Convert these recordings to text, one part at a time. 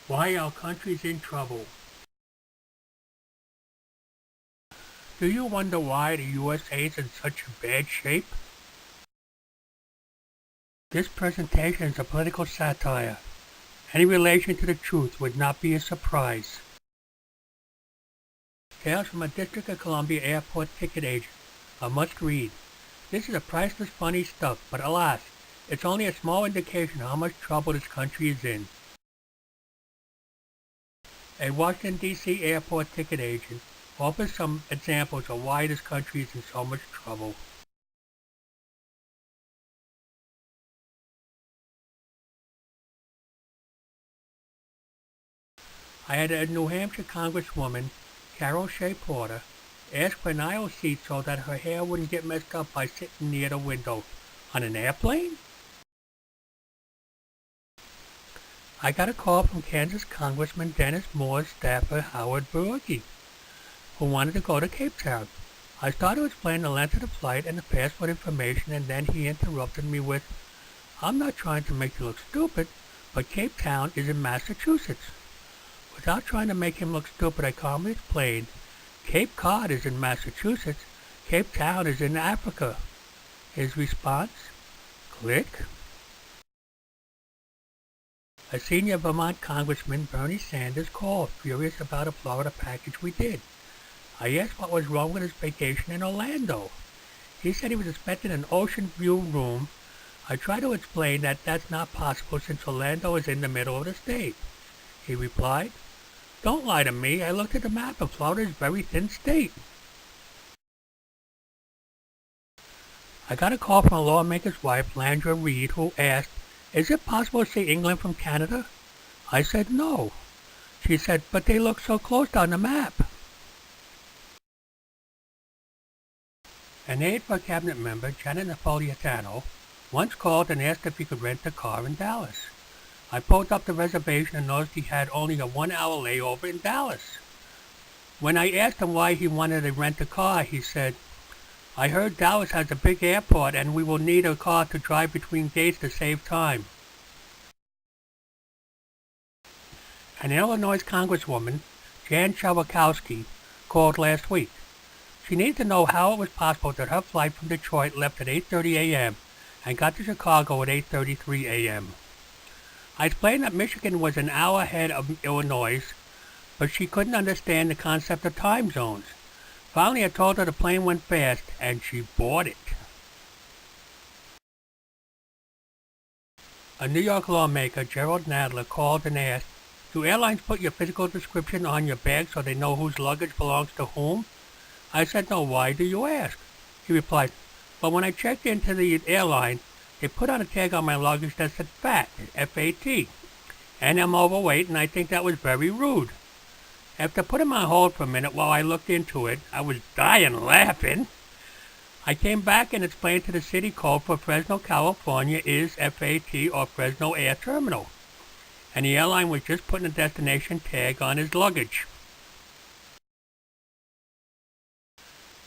Why our country's in trouble. Do you wonder why the USA is in such bad shape? This presentation is a political satire. Any relation to the truth would not be a surprise. Tales from a District of Columbia airport ticket agent. A must read. This is a priceless funny stuff, but alas, it's only a small indication of how much trouble this country is in. A Washington, D.C. airport ticket agent offers some examples of why this country is in so much trouble. I had a New Hampshire Congresswoman, Carol Shea Porter, ask for an aisle seat so that her hair wouldn't get messed up by sitting near the window. On an airplane? I got a call from Kansas Congressman Dennis Moore's staffer Howard Burgi, who wanted to go to Cape Town. I started to explain the length of the flight and the passport information, and then he interrupted me with, "I'm not trying to make you look stupid, but Cape Town is in Massachusetts." Without trying to make him look stupid, I calmly explained, "Cape Cod is in Massachusetts, Cape Town is in Africa." His response? Click. A senior Vermont Congressman, Bernie Sanders, called, furious about a Florida package we did. I asked what was wrong with his vacation in Orlando. He said he was expecting an ocean view room. I tried to explain that that's not possible since Orlando is in the middle of the state. He replied, "Don't lie to me. I looked at the map and Florida is a very thin state." I got a call from a lawmaker's wife, Landra Reed, who asked, "Is it possible to see England from Canada?" I said no. She said, "But they look so close on the map." An aide for a cabinet member, Janet Napolitano, once called and asked if he could rent a car in Dallas. I pulled up the reservation and noticed he had only a 1-hour layover in Dallas. When I asked him why he wanted to rent a car, he said, "I heard Dallas has a big airport and we will need a car to drive between gates to save time." An Illinois Congresswoman, Jan Schawakowski, called last week. She needed to know how it was possible that her flight from Detroit left at 8:30 a.m. and got to Chicago at 8:33 a.m. I explained that Michigan was an hour ahead of Illinois, but she couldn't understand the concept of time zones. Finally, I told her the plane went fast, and she bought it. A New York lawmaker, Gerald Nadler, called and asked, "Do airlines put your physical description on your bag so they know whose luggage belongs to whom?" I said, "No, why do you ask?" He replied, "Well, when I checked into the airline, they put on a tag on my luggage that said FAT, F-A-T, and I'm overweight, and I think that was very rude." After putting my hold for a minute while I looked into it, I was dying laughing. I came back and explained to the city code for Fresno, California is FAT or Fresno Air Terminal, and the airline was just putting a destination tag on his luggage.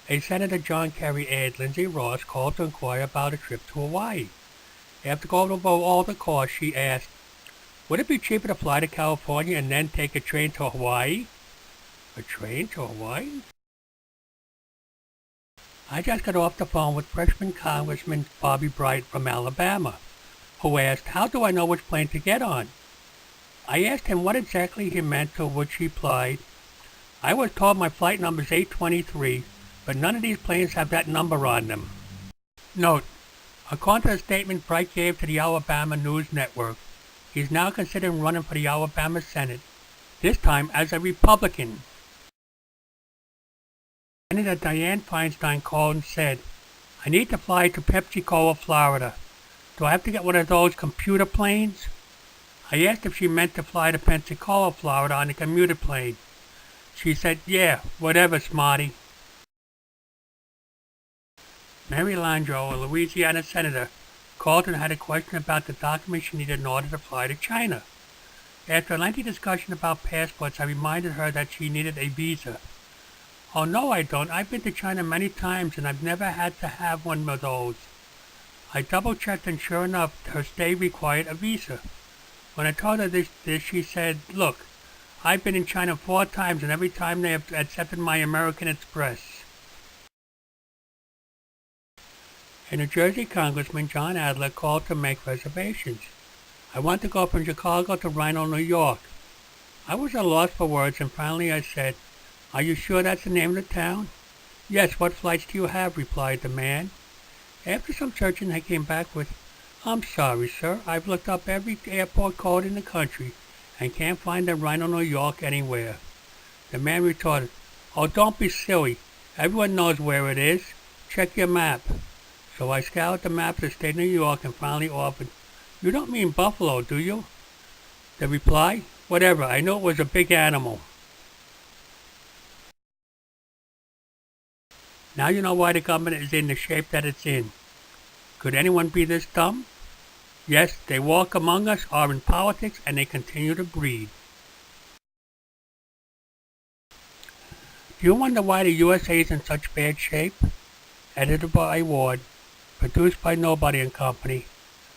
A Senator John Kerry aide, Lindsay Ross, called to inquire about a trip to Hawaii. After going over all the costs, she asked, "Would it be cheaper to fly to California and then take a train to Hawaii?" A train to Hawaii? I just got off the phone with freshman Congressman Bobby Bright from Alabama, who asked, "How do I know which plane to get on?" I asked him what exactly he meant, to which he replied, "I was told my flight number is 823, but none of these planes have that number on them." Note, according to a statement Bright gave to the Alabama News Network, he is now considering running for the Alabama Senate, this time as a Republican. Senator Dianne Feinstein called and said, "I need to fly to Pensacola, Florida. Do I have to get one of those computer planes?" I asked if she meant to fly to Pensacola, Florida on a commuter plane. She said, "Yeah, whatever, smarty." Mary Landrieu, a Louisiana senator, called and had a question about the documents she needed in order to fly to China. After a lengthy discussion about passports, I reminded her that she needed a visa. "Oh no, I don't. I've been to China many times and I've never had to have one of those." I double-checked and sure enough, her stay required a visa. When I told her this, she said, "Look, I've been in China 4 times, and every time they have accepted my American Express." A New Jersey Congressman, John Adler, called to make reservations. I want to go from Chicago to Rhino, New York. I was at a loss for words, and finally I said, "Are you sure that's the name of the town?" "Yes, what flights do you have?" replied the man. After some searching, I came back with, "I'm sorry, sir. I've looked up every airport code in the country and can't find a Rhino, New York anywhere." The man retorted, "Oh, don't be silly. Everyone knows where it is. Check your map." So I scoured the map of the state of New York and finally offered, "You don't mean buffalo, do you?" The reply, "Whatever, I knew it was a big animal." Now you know why the government is in the shape that it's in. Could anyone be this dumb? Yes, they walk among us, are in politics, and they continue to breed. Do you wonder why the USA is in such bad shape? Edited by Ward, produced by Nobody and Company,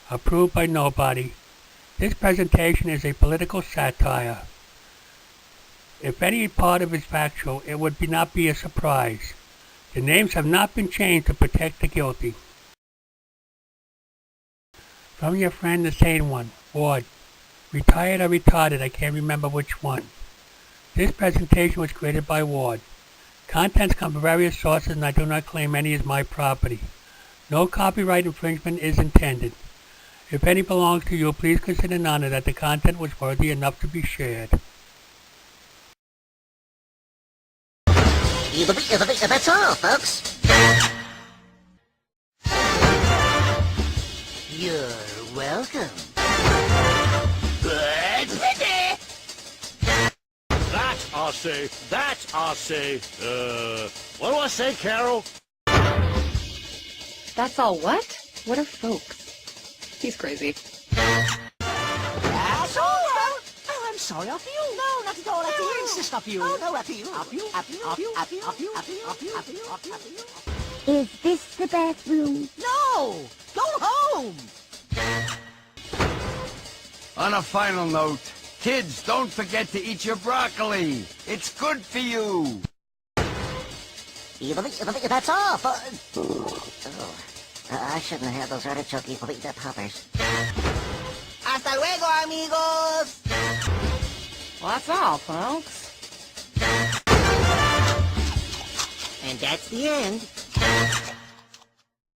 approved by nobody. This presentation is a political satire. If any part of it is factual, it would not be a surprise. The names have not been changed to protect the guilty. From your friend, the sane one, Ward. Retired or retarded, I can't remember which one. This presentation was created by Ward. Contents come from various sources, and I do not claim any as my property. No copyright infringement is intended. If any belongs to you, please consider an honor that the content was worthy enough to be shared. That's all, folks. You're welcome. That I say. What do I say, Carol? That's all what? What are folks? He's crazy. That's all. Oh, I'm sorry, after you. No, not at all. After you. Insist after you. Oh, no, after you. After you. After you. After you. After you. After you. After you. After you. After you. After you. Is this the bathroom? No! Go home! On a final note, kids, don't forget to eat your broccoli. It's good for you. That's all. Oh, I shouldn't have had those artichoke poppers. Hasta luego, amigos! Well, that's all, folks. And that's the end.